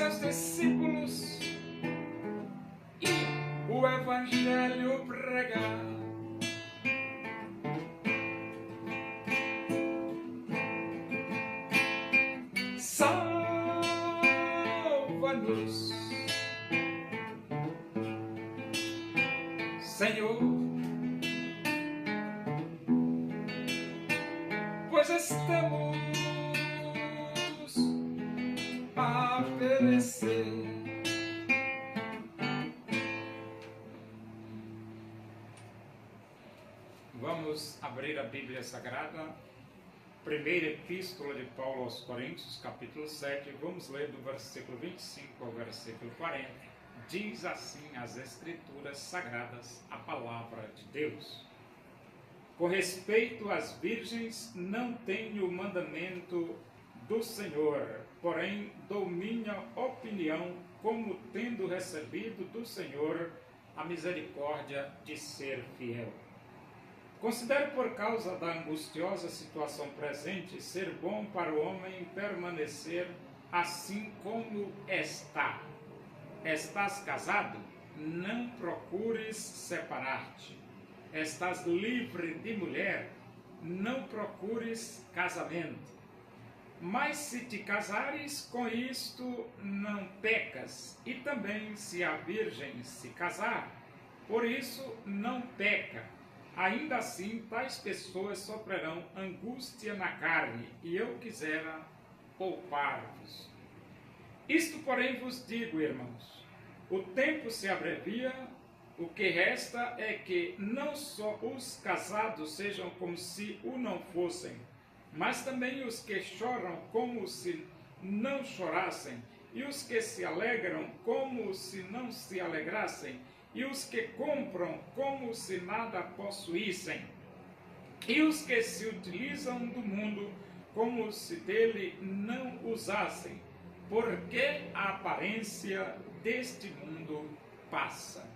seus discípulos e o Evangelho pregar. Salva-nos, Senhor, pois estamos a perecer. Vamos abrir a Bíblia Sagrada, primeira epístola de Paulo aos Coríntios, capítulo 7, vamos ler do versículo 25 ao versículo 40. Diz assim as Escrituras Sagradas, a palavra de Deus. Com respeito às virgens, não tenho mandamento do Senhor, porém dou minha opinião, como tendo recebido do Senhor a misericórdia de ser fiel. Considero por causa da angustiosa situação presente ser bom para o homem permanecer assim como está. Estás casado? Não procures separar-te. Estás livre de mulher? Não procures casamento. Mas se te casares, com isto não pecas, e também se a virgem se casar, por isso não peca. Ainda assim, tais pessoas sofrerão angústia na carne, e eu quisera poupar-vos. Isto, porém, vos digo, irmãos, o tempo se abrevia, o que resta é que não só os casados sejam como se o não fossem, mas também os que choram como se não chorassem, e os que se alegram como se não se alegrassem, e os que compram como se nada possuíssem, e os que se utilizam do mundo como se dele não usassem, porque a aparência deste mundo passa.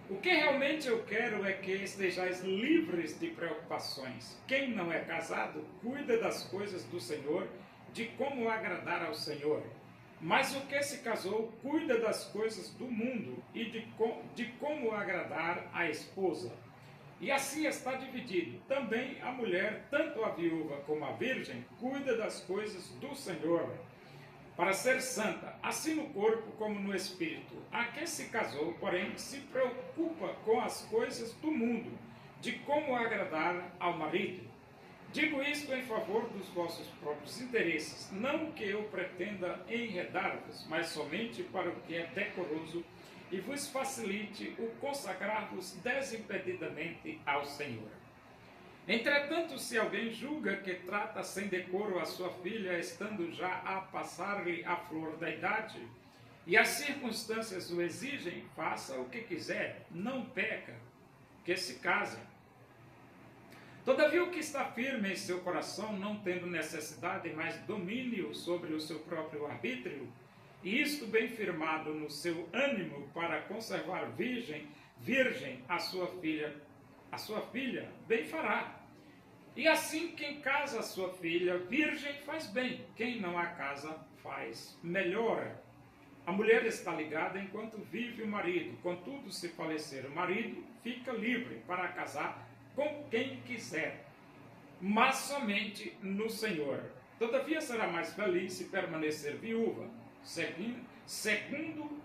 O que realmente eu quero é que estejais livres de preocupações. Quem não é casado, cuida das coisas do Senhor, de como agradar ao Senhor. Mas o que se casou, cuida das coisas do mundo e de como agradar a esposa. E assim está dividido. Também a mulher, tanto a viúva como a virgem, cuida das coisas do Senhor, para ser santa, assim no corpo como no espírito. A que se casou, porém, se preocupa com as coisas do mundo, de como agradar ao marido. Digo isto em favor dos vossos próprios interesses, não que eu pretenda enredar-vos, mas somente para o que é decoroso e vos facilite o consagrar-vos desimpedidamente ao Senhor. Entretanto, se alguém julga que trata sem decoro a sua filha, estando já a passar-lhe a flor da idade, e as circunstâncias o exigem, faça o que quiser, não peca, que se casem. Todavia, o que está firme em seu coração, não tendo necessidade, mas domínio sobre o seu próprio arbítrio, e isto bem firmado no seu ânimo para conservar virgem a sua filha, bem fará. E assim, quem casa a sua filha virgem faz bem, quem não a casa faz melhor. A mulher está ligada enquanto vive o marido, contudo, se falecer o marido, fica livre para casar com quem quiser, mas somente no Senhor. Todavia será mais feliz se permanecer viúva, segundo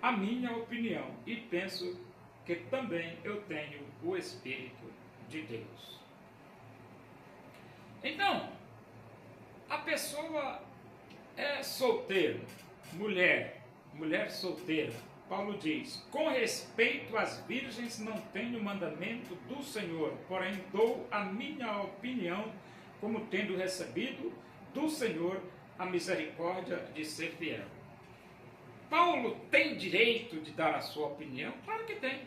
a minha opinião, e penso que também eu tenho o Espírito de Deus. Então, a pessoa é solteira, mulher solteira. Paulo diz, com respeito às virgens não tenho mandamento do Senhor, porém dou a minha opinião, como tendo recebido do Senhor a misericórdia de ser fiel. Paulo tem direito de dar a sua opinião? Claro que tem.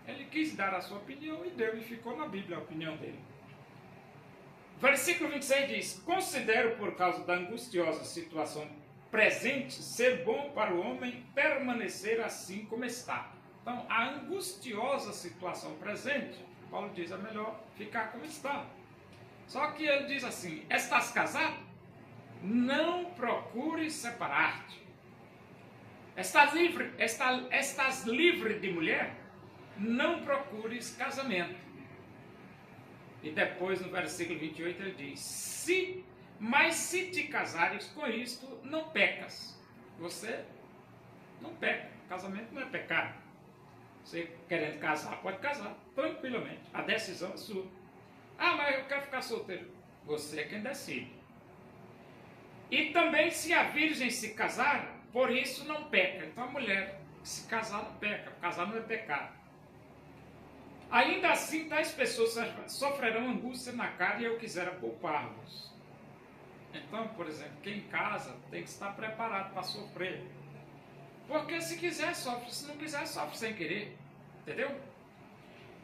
Ele quis dar a sua opinião e deu, e ficou na Bíblia a opinião dele. Versículo 26 diz, considero por causa da angustiosa situação presente ser bom para o homem permanecer assim como está. Então, a angustiosa situação presente, Paulo diz, é melhor ficar como está. Só que ele diz assim, estás casado? não procure separar-te. Estás livre de mulher? Não procures casamento. E depois no versículo 28 ele diz, mas se te casares com isto, não pecas. Você não peca. Casamento não é pecado. Você querendo casar, pode casar, tranquilamente. A decisão é sua. Ah, mas eu quero ficar solteiro. Você é quem decide. E também se a virgem se casar, por isso não peca. Então a mulher se casar não peca. Casar não é pecado. Ainda assim, tais pessoas sofrerão angústia na carne e eu quisera poupar-vos. Então, por exemplo, quem casa tem que estar preparado para sofrer. Porque se quiser, sofre. Se não quiser, sofre sem querer. Entendeu?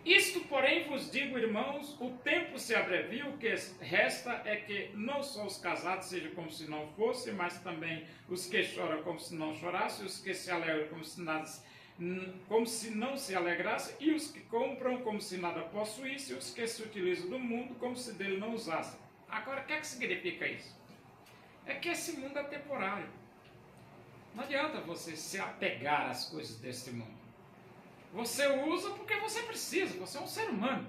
Isto, porém, vos digo, irmãos, o tempo se abrevia, o que resta é que não só os casados sejam como se não fossem, mas também os que choram como se não chorassem, os que se alegram como se não se alegrassem, e os que compram como se nada possuíssem, os que se utilizam do mundo como se dele não usassem. Agora, o que é que significa isso? É que esse mundo é temporário. Não adianta você se apegar às coisas desse mundo. Você usa porque você precisa, você é um ser humano.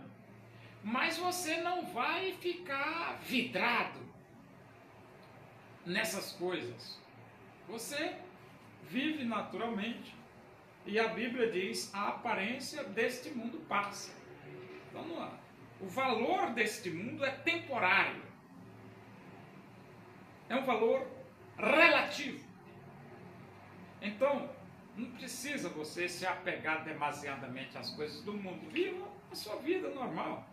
Mas você não vai ficar vidrado nessas coisas. Você vive naturalmente. E a Bíblia diz, a aparência deste mundo passa. Então, o valor deste mundo é temporário. É um valor relativo. Então, não precisa você se apegar demasiadamente às coisas do mundo. Viva a sua vida normal.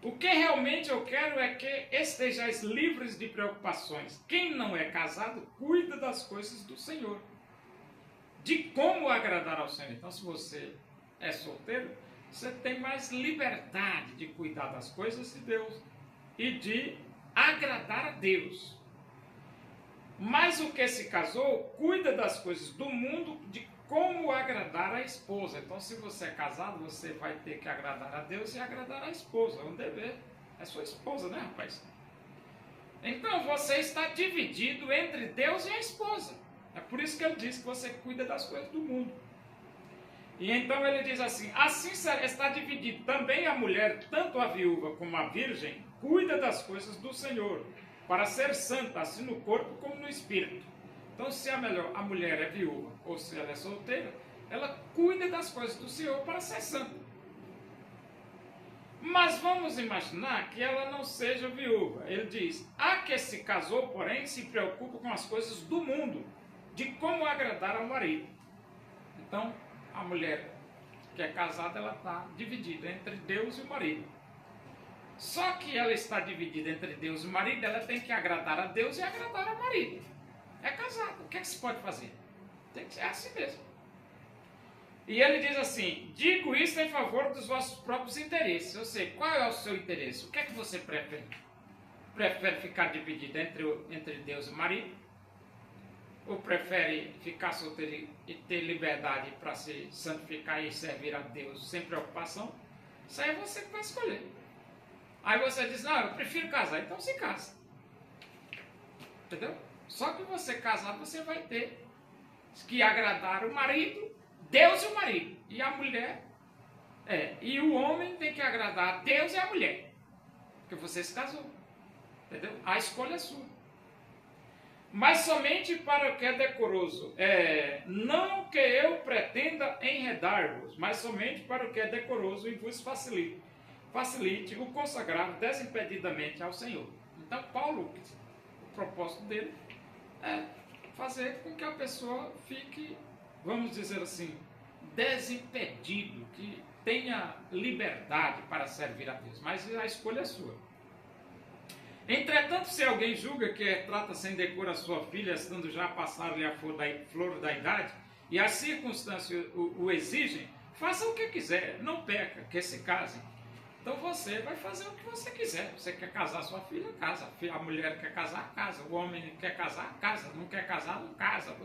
O que realmente eu quero é que estejais livres de preocupações. Quem não é casado, cuida das coisas do Senhor. De como agradar ao Senhor. Então, se você é solteiro, você tem mais liberdade de cuidar das coisas de Deus e de agradar a Deus. Mas o que se casou, cuida das coisas do mundo, de como agradar a esposa. Então, se você é casado, você vai ter que agradar a Deus e agradar a esposa. É um dever. É sua esposa, né, rapaz? Então, você está dividido entre Deus e a esposa. É por isso que ele diz que você cuida das coisas do mundo. E então ele diz assim está dividido também a mulher, tanto a viúva como a virgem, cuida das coisas do Senhor, para ser santa, assim no corpo como no espírito. Então, se a mulher é viúva, ou se ela é solteira, ela cuida das coisas do Senhor para ser santa. Mas vamos imaginar que ela não seja viúva. Ele diz, a que se casou, porém, se preocupa com as coisas do mundo, de como agradar ao marido. Então, a mulher que é casada, ela está dividida entre Deus e o marido. Só que ela está dividida entre Deus e o marido, ela tem que agradar a Deus e agradar ao marido. É casada, o que é que se pode fazer? Tem que ser assim mesmo. E ele diz assim, digo isso em favor dos vossos próprios interesses. Eu sei, qual é o seu interesse? O que é que você prefere? Prefere ficar dividido entre Deus e o marido? Ou prefere ficar solteiro e ter liberdade para se santificar e servir a Deus sem preocupação? Isso aí é você que vai escolher. Aí você diz, não, eu prefiro casar, então se casa. Entendeu? Só que você casar, você vai ter que agradar o marido, Deus e o marido. E a mulher, e o homem tem que agradar a Deus e a mulher. Porque você se casou. Entendeu? A escolha é sua. Mas somente para o que é decoroso. Não que eu pretenda enredar-vos, mas somente para o que é decoroso e vos facilite o consagrar desimpedidamente ao Senhor. Então, Paulo, o propósito dele é fazer com que a pessoa fique, vamos dizer assim, desimpedido, que tenha liberdade para servir a Deus. Mas a escolha é sua. Entretanto, se alguém julga que trata sem decoro a sua filha, estando já a passar-lhe a flor da idade, e as circunstâncias o exigem, faça o que quiser, não peca, que se case. Então você vai fazer o que você quiser. Você quer casar sua filha, casa. A mulher quer casar, casa. O homem quer casar, casa. Não quer casar, não casa.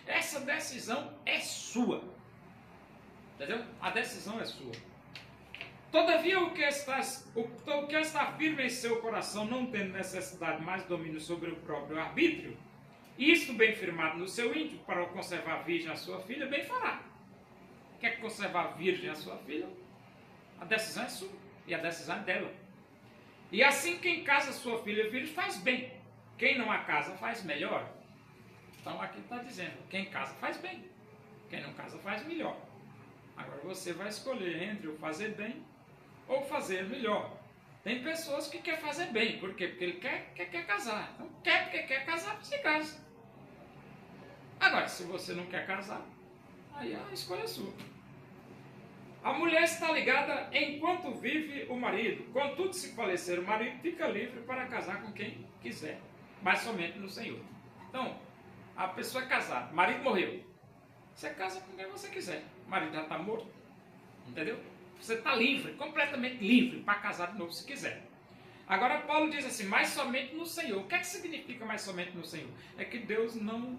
Essa decisão é sua. Entendeu? A decisão é sua. Todavia, o que está firme em seu coração, não tendo necessidade mais domínio sobre o próprio arbítrio, isto bem firmado no seu íntimo, para conservar virgem a sua filha, bem fará. Quer conservar virgem a sua filha? A decisão é sua, e a decisão é dela. E assim, quem casa sua filha virgem faz bem. Quem não a casa faz melhor. Então aqui está dizendo, quem casa faz bem. Quem não casa faz melhor. Agora você vai escolher entre o fazer bem ou fazer melhor. Tem pessoas que querem fazer bem. Por quê? Porque ele quer casar. Então porque quer casar, você casa. Agora, se você não quer casar, aí a escolha é sua. A mulher está ligada enquanto vive o marido. Contudo, se falecer o marido, fica livre para casar com quem quiser. Mas somente no Senhor. Então, a pessoa é casada, o marido morreu. Você casa com quem você quiser. O marido já está morto. Entendeu? Você está livre, completamente livre para casar de novo se quiser. Agora Paulo diz assim, mas somente no Senhor. O que é que significa mais somente no Senhor? É que Deus não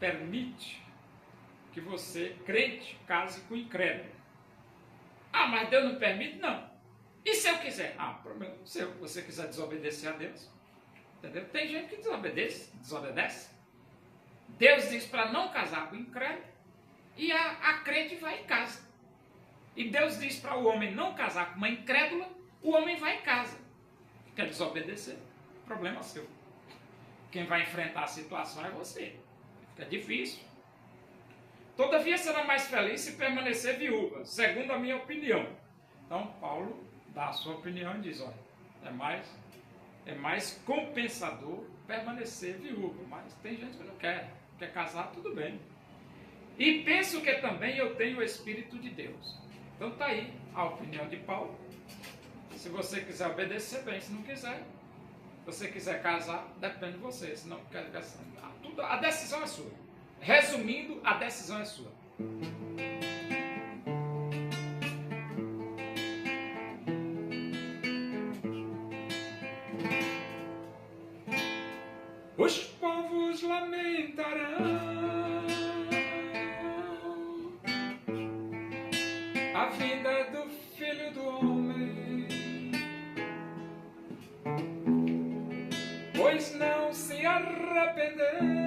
permite que você, crente, case com incrédulo. Ah, mas Deus não permite? Não. E se eu quiser? Ah, problema seu. Se você quiser desobedecer a Deus. Entendeu? Tem gente que desobedece. Deus diz para não casar com incrédulo e a crente vai e casa. E Deus diz para o homem não casar com uma incrédula, o homem vai e casa. Quer desobedecer? Problema seu. Quem vai enfrentar a situação é você. Fica difícil. Todavia será mais feliz se permanecer viúva, segundo a minha opinião. Então Paulo dá a sua opinião e diz, olha, é mais compensador permanecer viúva, mas tem gente que não quer casar, tudo bem. E penso que também eu tenho o Espírito de Deus. Então está aí a opinião de Paulo. Se você quiser obedecer, bem, se não quiser, se você quiser casar, depende de você, se não quer casar. A decisão é sua. Resumindo, a decisão é sua. Os povos lamentarão a vinda do Filho do Homem, pois não se arrependeram.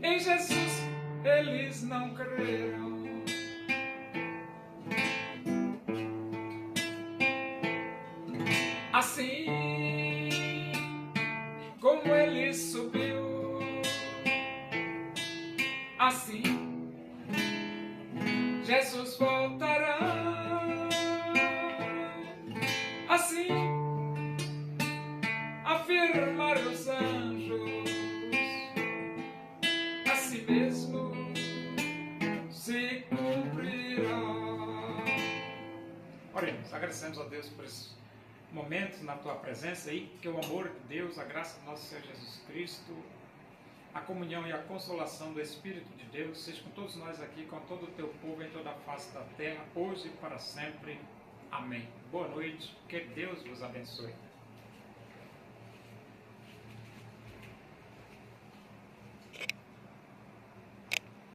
Em Jesus eles não creram. Assim como ele subiu, assim Jesus voltará. Assim afirmar os anjos, assim mesmo se cumprirá. Oremos, agradecemos a Deus por esses momentos na tua presença aí, que o amor de Deus, a graça do nosso Senhor Jesus Cristo, a comunhão e a consolação do Espírito de Deus seja com todos nós aqui, com todo o teu povo em toda a face da terra, hoje e para sempre. Amém. Boa noite, que Deus vos abençoe.